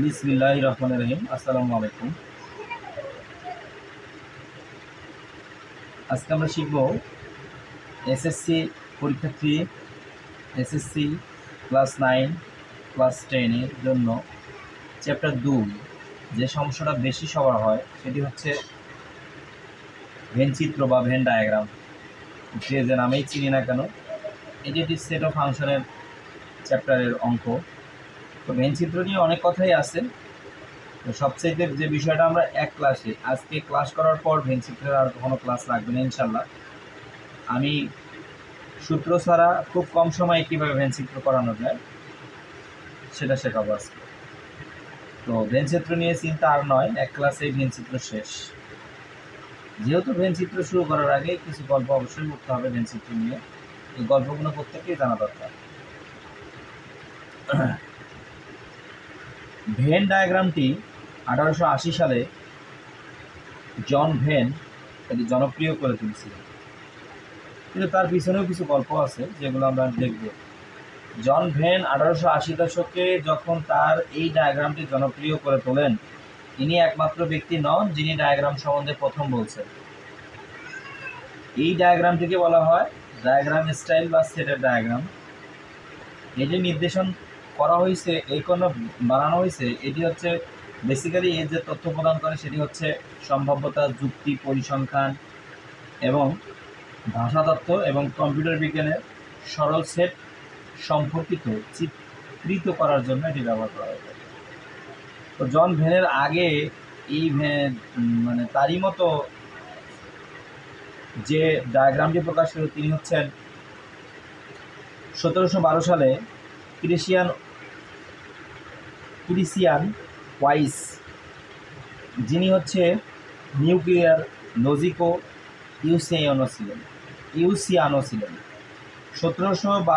বিসমিল্লাহির রহমানির রহিম। আসসালামু আলাইকুম। আজকে আমরা শিখব এসএসসি পরীক্ষার্থী, এসএসসি ক্লাস 9 ক্লাস 10 এর জন্য চ্যাপ্টার 2 যে সমস্যাটা বেশি সবার হয় সেটি হচ্ছে ভেন চিত্র বা ভেন ডায়াগ্রাম। যে নামেই চিনি না কেন, এটি একটি সেট অফ ফাংশনের চ্যাপ্টারের অঙ্ক। তো ভেন চিত্র নিয়ে অনেক কথাই আছে। তো সবচেয়ে যে বিষয়টা আমরা এক ক্লাসে আজকে ক্লাস করার পর ভেন চিত্রের আর কখনো ক্লাস লাগবে না ইনশাল্লাহ। আমি সূত্র ছাড়া খুব কম সময়ে কীভাবে ভেন চিত্র করানো যায় সেটা শেখাবো আজকে। তো ভেন চিত্র নিয়ে চিন্তা আর নয়, এক ক্লাসেই ভেন চিত্র শেষ। যেহেতু ভেন চিত্র শুরু করার আগে কিছু গল্প অবশ্যই করতে হবে ভেন চিত্র নিয়ে, এই গল্পগুলো প্রত্যেকেই জানা দরকার। ভেন ডায়াগ্রামটি 1880 সালে জন ভেন এটি জনপ্রিয় করে তুলেছিলেন, কিন্তু তার পিছনেও কিছু গল্প আছে যেগুলো আমরা দেখব। জন ভেন 1880 দশকে যখন তার এই ডায়াগ্রামটি জনপ্রিয় করে তোলেন, ইনি একমাত্র ব্যক্তি নন যিনি ডায়াগ্রাম সম্বন্ধে প্রথম বলছেন। এই ডায়াগ্রামটিকে বলা হয় ডায়াগ্রাম স্টাইল বা সেটের ডায়াগ্রাম। এটি নির্দেশন করা হয়েছে, এই কোনো বানানো হয়েছে, এটি হচ্ছে বেসিক্যালি এর যে তথ্য প্রদান করে সেটি হচ্ছে সম্ভাব্যতা, যুক্তি, পরিসংখ্যান এবং ভাষাতত্ত্ব এবং কম্পিউটার বিজ্ঞানের সরল সেট সম্পর্কিত চিত্রিত করার জন্য এটি ব্যবহার করা হয়ে থাকে। তো জন ভেনের আগে এই মানে তারই মতো যে ডায়াগ্রামটি প্রকাশ করে তিনি হচ্ছেন 1712 সালে ক্রিসিয়ান ওয়াইস, যিনি হচ্ছে নিউক্লিয়ার লজিকো ইউসিয়ানো ছিলেন। 1712